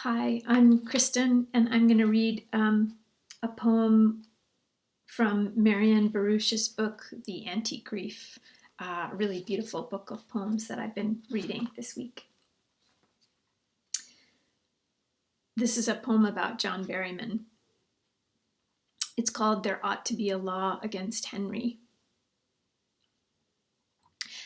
Hi, I'm Kristen, and I'm going to read a poem from Marianne Boruch's book, The Anti-Grief, a really beautiful book of poems that I've been reading this week. This is a poem about John Berryman. It's called There Ought to Be a Law Against Henry.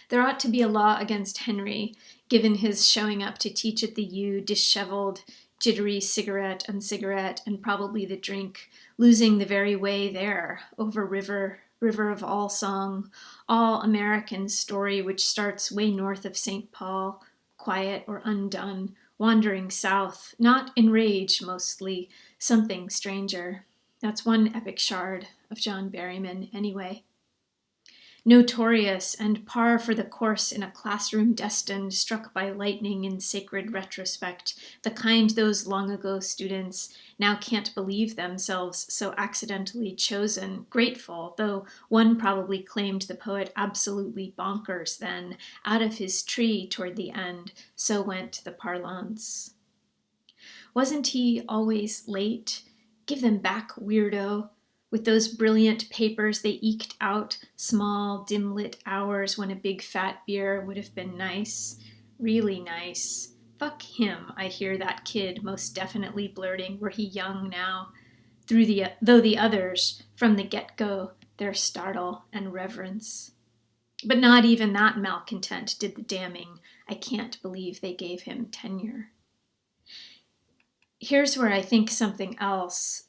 There ought to be a law against Henry, given his showing up to teach at the U, disheveled, jittery cigarette, and probably the drink, losing the very way there, over river of all song, all American story which starts way north of St. Paul, quiet or undone, wandering south, not in rage mostly, something stranger. That's one epic shard of John Berryman anyway. Notorious and par for the course in a classroom destined, struck by lightning in sacred retrospect, the kind those long ago students now can't believe themselves so accidentally chosen, grateful, though one probably claimed the poet absolutely bonkers then, out of his tree toward the end, so went the parlance. Wasn't he always late? Give them back, weirdo. With those brilliant papers they eked out small, dim-lit hours when a big fat beer would have been nice. Really nice. Fuck him, I hear that kid most definitely blurting, were he young now. Though the others, from the get-go, their startle and reverence. But not even that malcontent did the damning. I can't believe they gave him tenure. Here's where I think something else.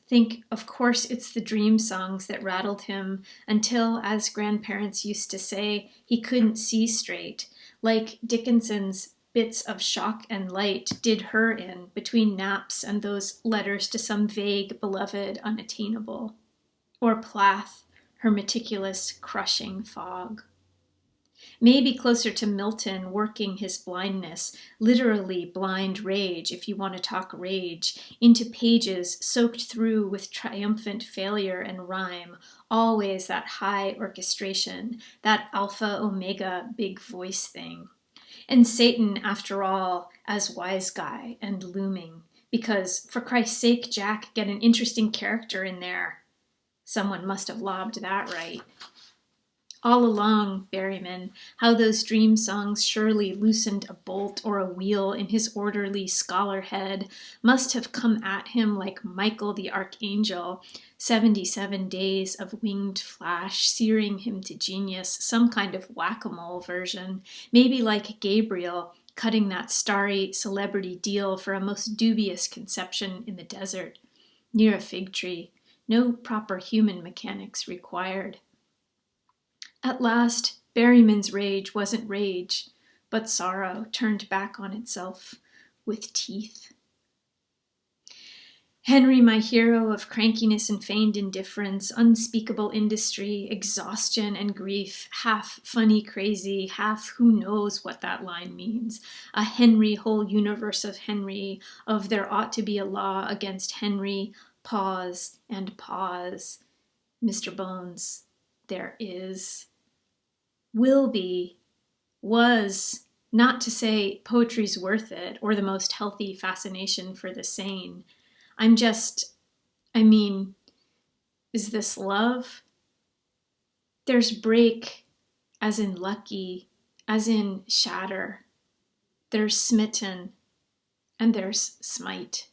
Of course, it's the dream songs that rattled him until, as grandparents used to say, he couldn't see straight, like Dickinson's bits of shock and light did her in between naps and those letters to some vague beloved unattainable. Or Plath, her meticulous, crushing fog. Maybe closer to Milton working his blindness, literally blind rage, if you want to talk rage, into pages soaked through with triumphant failure and rhyme, always that high orchestration, that alpha omega big voice thing. And Satan, after all, as wise guy and looming, because, for Christ's sake, Jack, get an interesting character in there. Someone must have lobbed that right. All along, Berryman, how those dream songs surely loosened a bolt or a wheel in his orderly scholar head, must have come at him like Michael the Archangel, 77 days of winged flash, searing him to genius, some kind of whack-a-mole version, maybe like Gabriel, cutting that starry celebrity deal for a most dubious conception in the desert, near a fig tree, no proper human mechanics required. At last, Berryman's rage wasn't rage, but sorrow turned back on itself with teeth. Henry, my hero of crankiness and feigned indifference, unspeakable industry, exhaustion and grief, half funny crazy, half who knows what that line means. A Henry, whole universe of Henry, of there ought to be a law against Henry, pause and pause. Mr. Bones, there is. Will be, was, not to say poetry's worth it or the most healthy fascination for the sane. Is this love? There's break, as in lucky, as in shatter. There's smitten, and there's smite.